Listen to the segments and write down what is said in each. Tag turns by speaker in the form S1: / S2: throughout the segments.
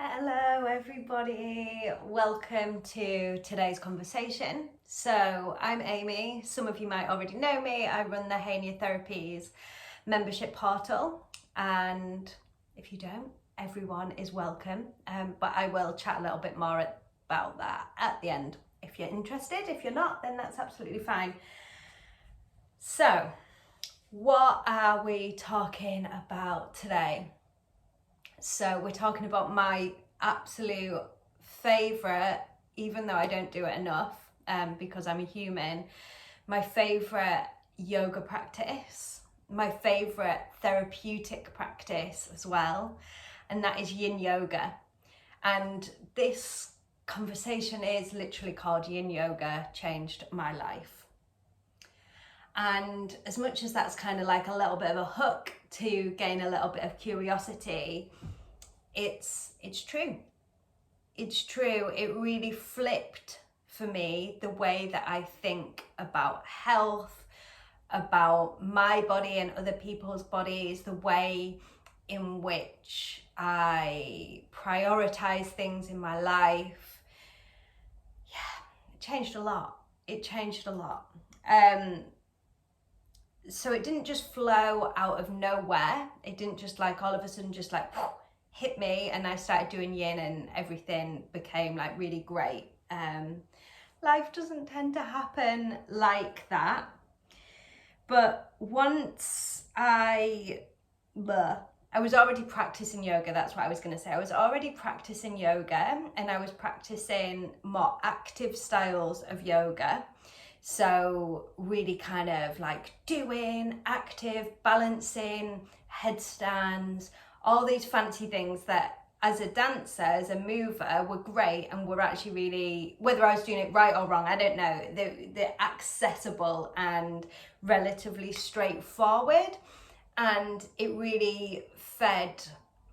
S1: Hello everybody, welcome to today's conversation. So I'm Amy, some of you might already know me. I run the Hania Therapies membership portal, and if you don't, everyone is welcome, but I will chat a little bit more about that at the end if you're interested. If you're not, then that's absolutely fine. So what are we talking about today? So we're talking about my absolute favourite, even though I don't do it enough, because I'm a human, my favourite yoga practice, my favourite therapeutic practice as well, and that is Yin Yoga. And this conversation is literally called Yin Yoga Changed My Life. And as much as that's kind of like a little bit of a hook to gain a little bit of curiosity, it's true. It's true. It really flipped for me the way that I think about health, about my body and other people's bodies, the way in which I prioritize things in my life. Yeah, it changed a lot. It changed a lot. So it didn't just flow out of nowhere. It didn't just like all of a sudden just like hit me and I started doing yin and everything became like really great. Life doesn't tend to happen like that. But once I was already practicing yoga, that's what I was going to say. I was already practicing yoga and I was practicing more active styles of yoga. So really kind of like doing active, balancing, headstands, all these fancy things that as a dancer, as a mover, were great and were actually really, whether I was doing it right or wrong, I don't know, they're accessible and relatively straightforward. And it really fed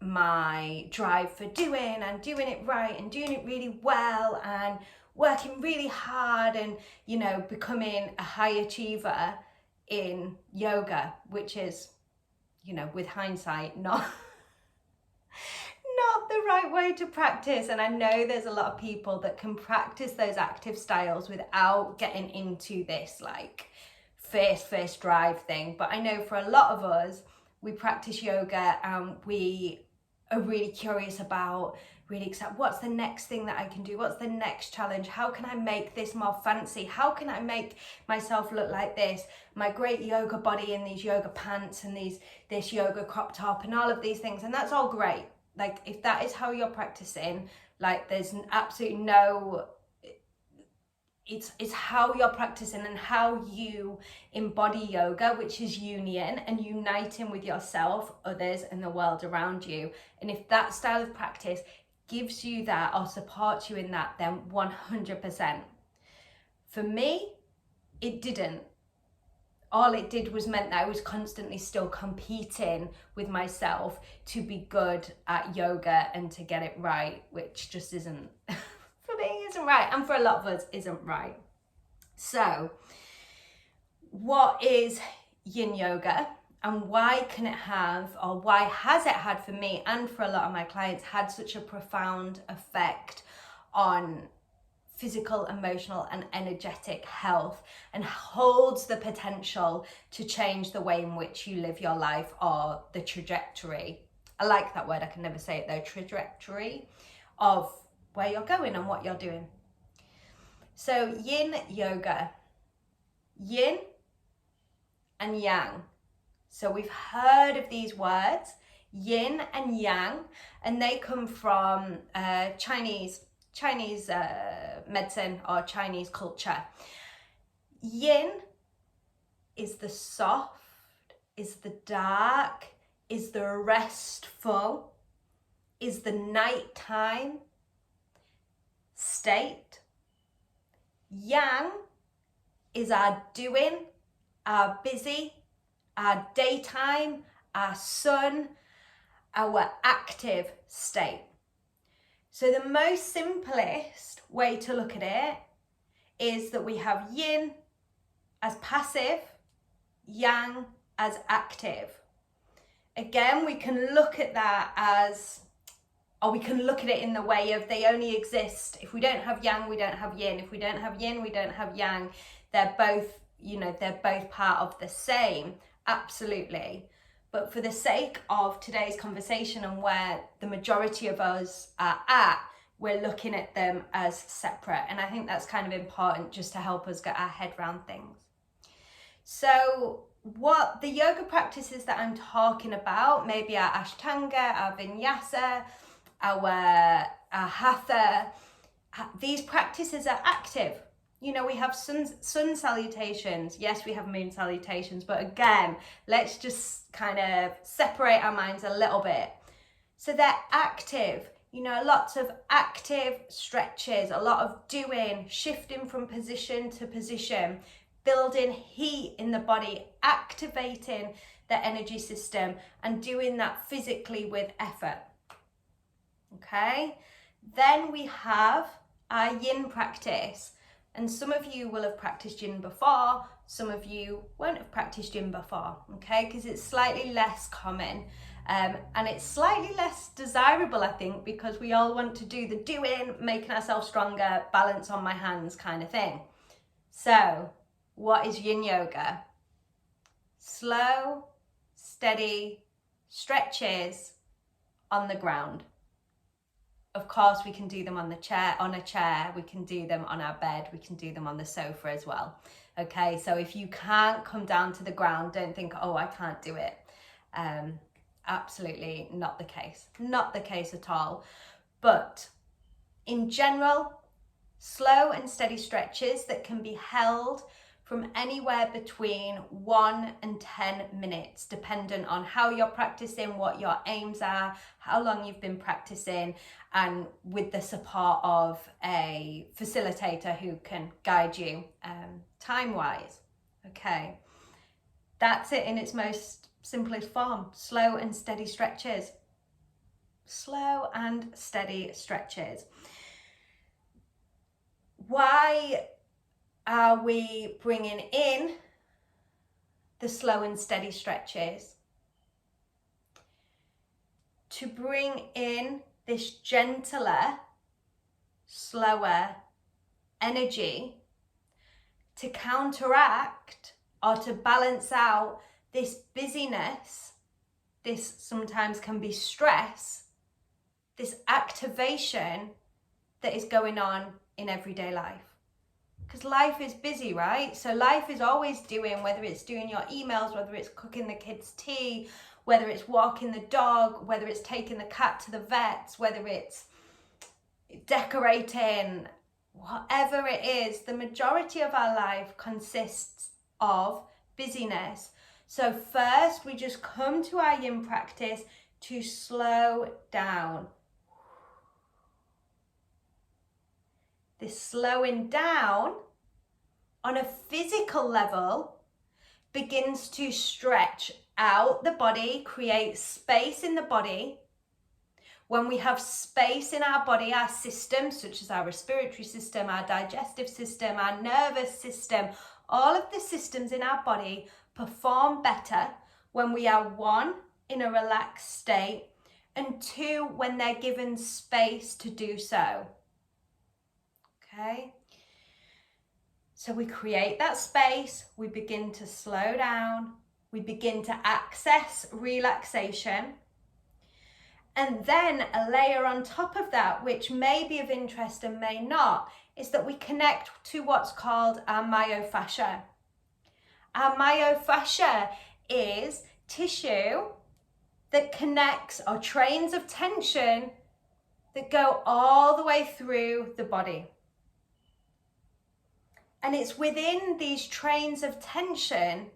S1: my drive for doing it right and doing it really well and working really hard and, you know, becoming a high achiever in yoga, which is, you know, with hindsight, not the right way to practice. And I know there's a lot of people that can practice those active styles without getting into this like first drive thing. But I know for a lot of us, we practice yoga and we are really curious about, really accept what's the next thing that I can do, what's the next challenge, how can I make this more fancy, how can I make myself look like this, my great yoga body in these yoga pants and this yoga crop top and all of these things. And that's all great. Like if that is how you're practicing, like there's absolutely no, it's how you're practicing and how you embody yoga, which is union and uniting with yourself, others, and the world around you. And if that style of practice gives you that or supports you in that, then 100%. For me, it didn't. All it did was meant that I was constantly still competing with myself to be good at yoga and to get it right, which just isn't, for me, isn't right. And for a lot of us, isn't right. So what is Yin Yoga and why can it have, or why has it had for me and for a lot of my clients, had such a profound effect on physical, emotional, and energetic health, and holds the potential to change the way in which you live your life, or the trajectory. I like that word, I can never say it though, trajectory of where you're going and what you're doing. So Yin Yoga, Yin and Yang. So we've heard of these words, Yin and Yang, and they come from Chinese medicine or Chinese culture. Yin is the soft, is the dark, is the restful, is the nighttime state. Yang is our doing, our busy, our daytime, our sun, our active state. So the most simplest way to look at it is that we have yin as passive, yang as active. Again, we can look at that as or we can look at it in the way of they only exist. If we don't have yang, we don't have yin. If we don't have yin, we don't have yang. They're both, they're both part of the same. Absolutely. But for the sake of today's conversation and where the majority of us are at, we're looking at them as separate. And I think that's kind of important just to help us get our head around things. So what the yoga practices that I'm talking about, maybe our Ashtanga, our Vinyasa, our Hatha, these practices are active. We have sun salutations. Yes, we have moon salutations. But again, let's just kind of separate our minds a little bit. So they're active. Lots of active stretches, a lot of doing, shifting from position to position, building heat in the body, activating the energy system, and doing that physically with effort. Okay? Then we have our yin practice. And some of you will have practiced yin before, some of you won't have practiced yin before, okay? Because it's slightly less common. And it's slightly less desirable, I think, because we all want to do the doing, making ourselves stronger, balance on my hands kind of thing. So, what is yin yoga? Slow, steady stretches on the ground. Of course, we can do them on a chair, we can do them on our bed, we can do them on the sofa as well. Okay, so if you can't come down to the ground, don't think, oh, I can't do it. Absolutely not the case. Not the case at all. But in general, slow and steady stretches that can be held from anywhere between 1 and 10 minutes, dependent on how you're practicing, what your aims are, how long you've been practicing, and with the support of a facilitator who can guide you time-wise. Okay, that's it in its most simplest form. Slow and steady stretches. Slow and steady stretches. Why are we bringing in the slow and steady stretches? To bring in this gentler, slower energy to counteract or to balance out this busyness, this sometimes can be stress, this activation that is going on in everyday life. Because life is busy, right? So life is always doing, whether it's doing your emails, whether it's cooking the kids' tea, whether it's walking the dog, whether it's taking the cat to the vets, whether it's decorating, whatever it is, the majority of our life consists of busyness. So first, we just come to our yin practice to slow down. This slowing down on a physical level begins to stretch out the body, create space in the body. When we have space in our body, our systems, such as our respiratory system, our digestive system, our nervous system, all of the systems in our body perform better when we are 1, in a relaxed state, and 2, when they're given space to do so. Okay, so we create that space, we begin to slow down, we begin to access relaxation, and then a layer on top of that, which may be of interest and may not, is that we connect to what's called our myofascia. Our myofascia is tissue that connects, or trains of tension that go all the way through the body. And it's within these trains of tension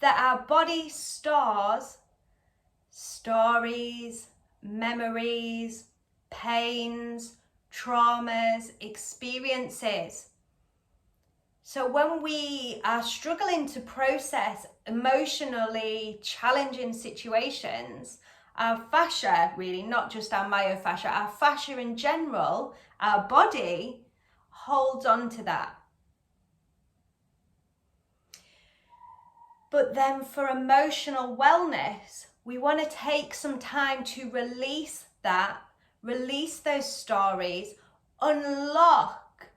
S1: that our body stores stories, memories, pains, traumas, experiences. So when we are struggling to process emotionally challenging situations, our fascia, really, not just our myofascia, our fascia in general, our body holds on to that. But then for emotional wellness, we want to take some time to release that release those stories, unlock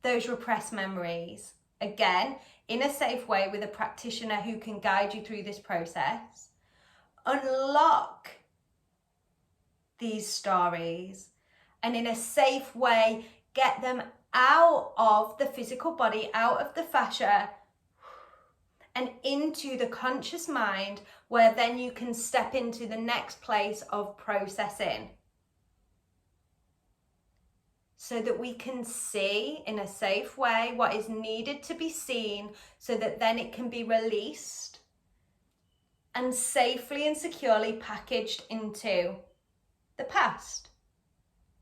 S1: those repressed memories. Again, in a safe way with a practitioner who can guide you through this process. Unlock these stories and in a safe way, get them out of the physical body, out of the fascia, and into the conscious mind, where then you can step into the next place of processing. So that we can see in a safe way what is needed to be seen, so that then it can be released and safely and securely packaged into the past.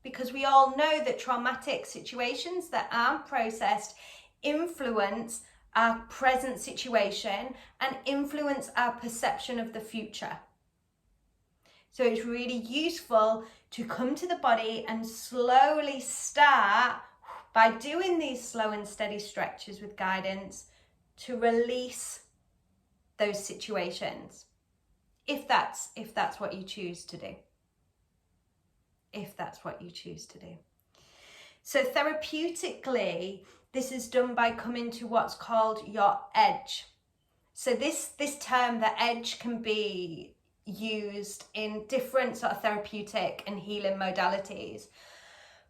S1: Because we all know that traumatic situations that aren't processed influence our present situation and influence our perception of the future. So it's really useful to come to the body and slowly start by doing these slow and steady stretches with guidance to release those situations. If that's what you choose to do. If that's what you choose to do. So therapeutically, this is done by coming to what's called your edge. So this term, the edge, can be used in different sort of therapeutic and healing modalities.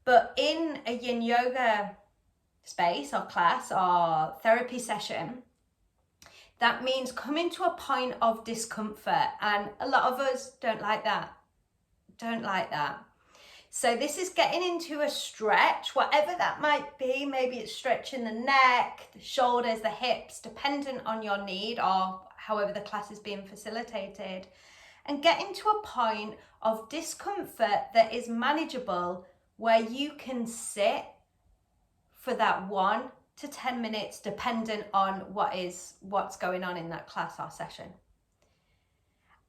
S1: But in a Yin Yoga space or class or therapy session, that means coming to a point of discomfort. And a lot of us don't like that. So this is getting into a stretch, whatever that might be. Maybe it's stretching the neck, the shoulders, the hips, dependent on your need or however the class is being facilitated. And getting to a point of discomfort that is manageable, where you can sit for that 1 to 10 minutes, dependent on what's going on in that class or session.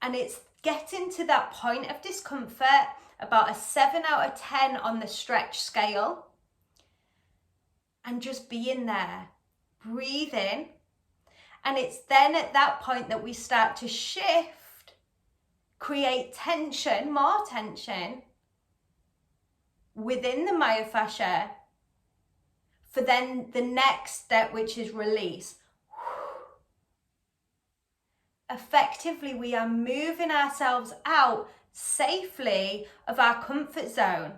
S1: And it's getting to that point of discomfort, about a 7 out of 10 on the stretch scale, and just being there, breathing. And it's then at that point that we start to shift, create tension, more tension within the myofascia, for then the next step, which is release. Effectively, we are moving ourselves out safely of our comfort zone.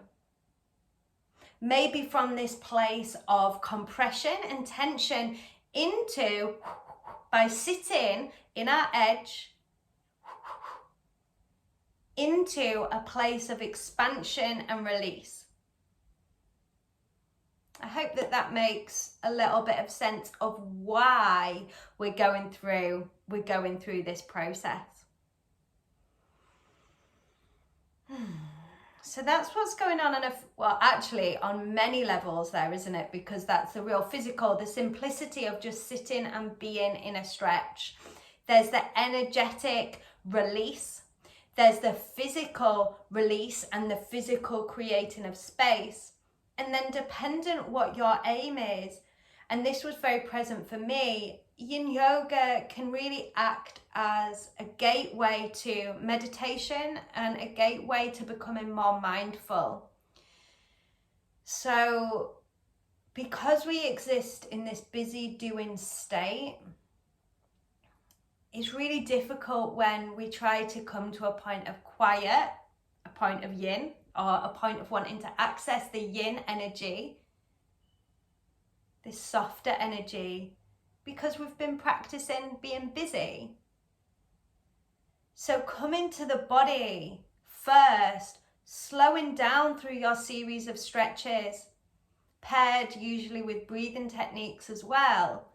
S1: Maybe from this place of compression and tension into, by sitting in our edge, into a place of expansion and release. I hope that makes a little bit of sense of why we're going through this process. So that's what's going on actually on many levels there, isn't it? Because that's the real physical, the simplicity of just sitting and being in a stretch. There's the energetic release. There's the physical release and the physical creating of space. And then dependent what your aim is, and this was very present for me, Yin Yoga can really act as a gateway to meditation and a gateway to becoming more mindful. So because we exist in this busy doing state, it's really difficult when we try to come to a point of quiet, a point of yin, or a point of wanting to access the yin energy, this softer energy, because we've been practicing being busy. So coming to the body first, slowing down through your series of stretches, paired usually with breathing techniques as well,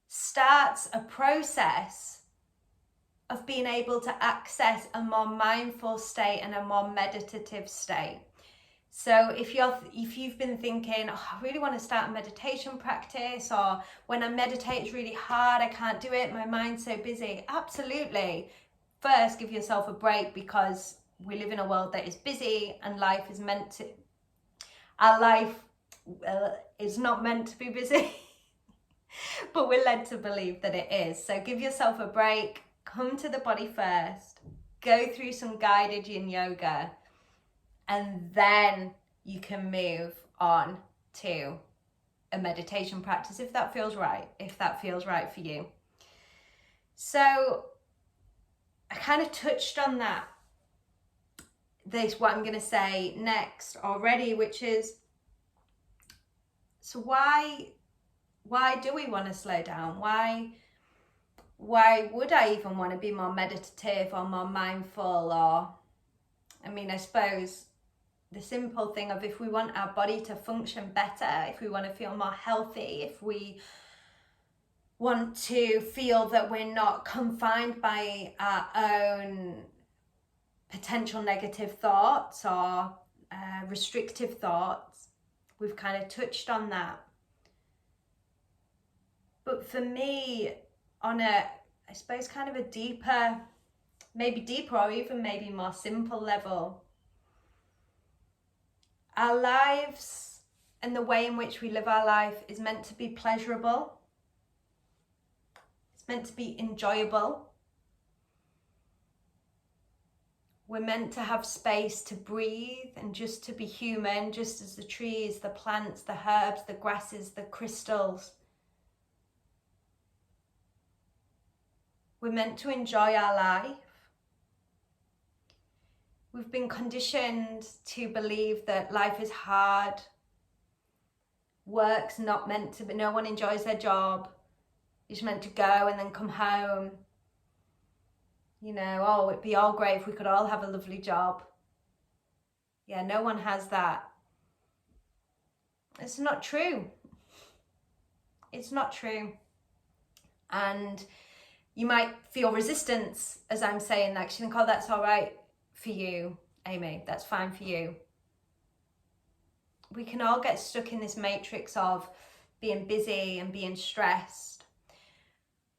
S1: starts a process of being able to access a more mindful state and a more meditative state. So if you've been thinking, I really want to start a meditation practice, or when I meditate it's really hard, I can't do it, my mind's so busy. Absolutely. First, give yourself a break, because we live in a world that is busy and our life is not meant to be busy, but we're led to believe that it is. So give yourself a break, come to the body first, go through some guided Yin Yoga, and then you can move on to a meditation practice if that feels right for you. So I kind of touched on that, what I'm going to say next already, which is, so why do we want to slow down? Why would I even want to be more meditative or more mindful? Or, I mean, I suppose the simple thing of, if we want our body to function better, if we want to feel more healthy, if we want to feel that we're not confined by our own potential negative thoughts or restrictive thoughts, we've kind of touched on that. But for me, on a, I suppose, kind of a deeper or even maybe more simple level, our lives and the way in which we live our life is meant to be pleasurable. It's meant to be enjoyable. We're meant to have space to breathe and just to be human, just as the trees, the plants, the herbs, the grasses, the crystals. We're meant to enjoy our life. We've been conditioned to believe that life is hard. Work's not meant to be, no one enjoys their job. You're just meant to go and then come home. You know, oh, it'd be all great if we could all have a lovely job. Yeah, no one has that. It's not true. It's not true. And you might feel resistance as I'm saying that, because you think, oh, that's all right for you, Amy, that's fine for you. We can all get stuck in this matrix of being busy and being stressed.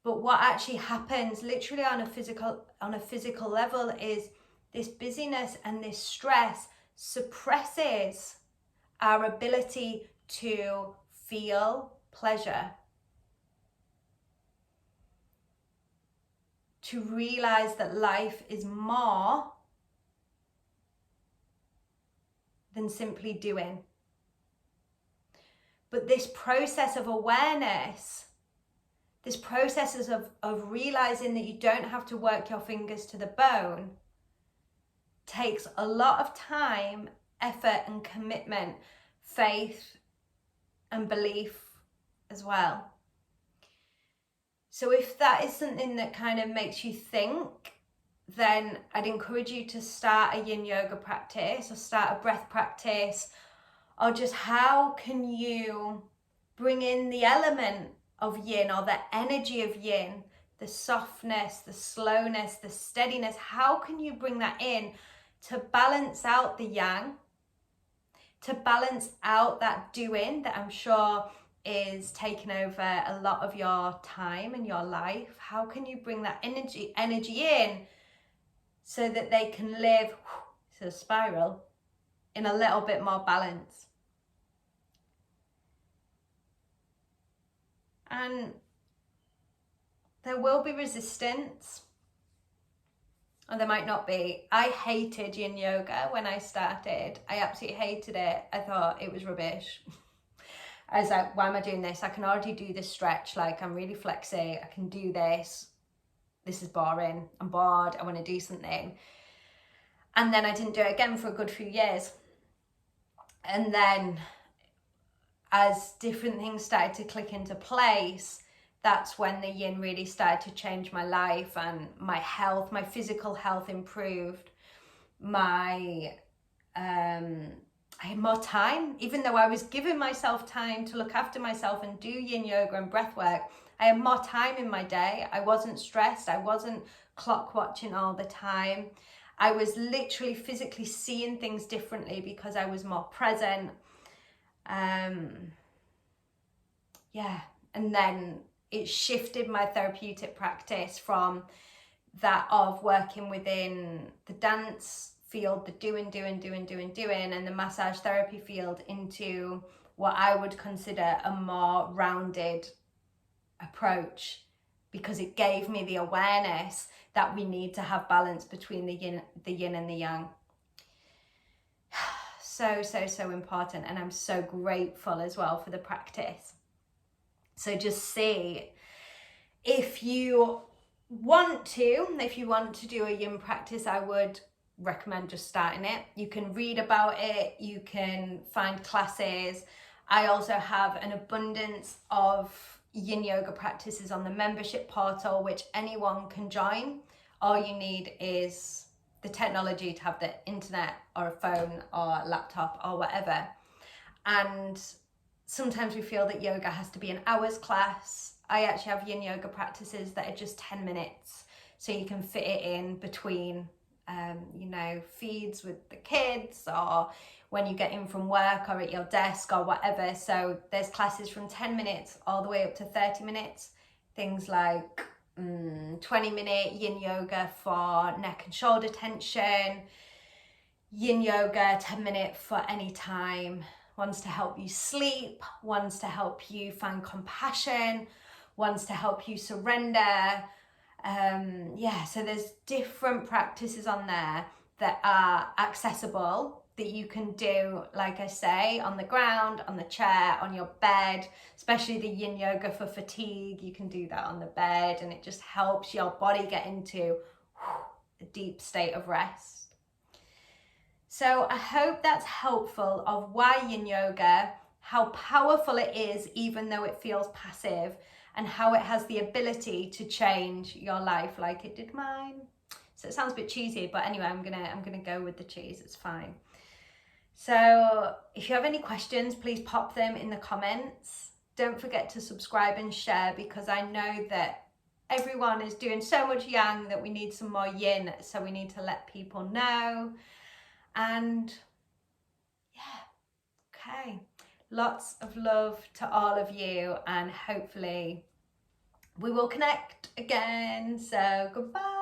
S1: But what actually happens literally on a physical level is this busyness and this stress suppresses our ability to feel pleasure, to realize that life is more than simply doing. But this process of awareness, this process of realizing that you don't have to work your fingers to the bone, takes a lot of time, effort and commitment, faith and belief as well. So if that is something that kind of makes you think, then I'd encourage you to start a Yin Yoga practice or start a breath practice, or just how can you bring in the element of Yin or the energy of Yin, the softness, the slowness, the steadiness. How can you bring that in to balance out the Yang, to balance out that doing that I'm sure is taking over a lot of your time and your life? How can you bring that energy in so that they can live, it's a spiral, in a little bit more balance? And there will be resistance, or there might not be. I hated Yin Yoga when I started. I absolutely hated it. I thought it was rubbish. I was like, why am I doing this? I can already do this stretch. Like, I'm really flexy. I can do this. This is boring. I'm bored. I want to do something. And then I didn't do it again for a good few years. And then as different things started to click into place, that's when the Yin really started to change my life, and my health, my physical health improved. I had more time, even though I was giving myself time to look after myself and do Yin Yoga and breath work. I had more time in my day. I wasn't stressed. I wasn't clock watching all the time. I was literally physically seeing things differently because I was more present. And then it shifted my therapeutic practice from that of working within the dance field, the doing, and the massage therapy field, into what I would consider a more rounded approach because it gave me the awareness that we need to have balance between the yin and the yang. So, so, so important. And I'm so grateful as well for the practice. So just see if you want to do a yin practice, I would recommend just starting it. You can read about it, you can find classes. I also have an abundance of yin yoga practices on the membership portal, which anyone can join. All you need is the technology to have the internet or a phone or a laptop or whatever. And sometimes we feel that yoga has to be an hour's class. I actually have yin yoga practices that are just 10 minutes. So you can fit it in between, feeds with the kids, or when you get in from work or at your desk or whatever. So there's classes from 10 minutes all the way up to 30 minutes. Things like 20-minute yin yoga for neck and shoulder tension, yin yoga 10-minute for any time, one's to help you sleep, one's to help you find compassion, one's to help you surrender. So there's different practices on there that are accessible, that you can do, like I say, on the ground, on the chair, on your bed, especially the yin yoga for fatigue. You can do that on the bed, and it just helps your body get into a deep state of rest. So I hope that's helpful of why yin yoga, how powerful it is, even though it feels passive, and how it has the ability to change your life like it did mine. So it sounds a bit cheesy, but anyway, I'm gonna go with the cheese. It's fine. So if you have any questions, please pop them in the comments. Don't forget to subscribe and share, because I know that everyone is doing so much yang that we need some more yin. So we need to let people know. And okay. Lots of love to all of you, and hopefully we will connect again. So goodbye.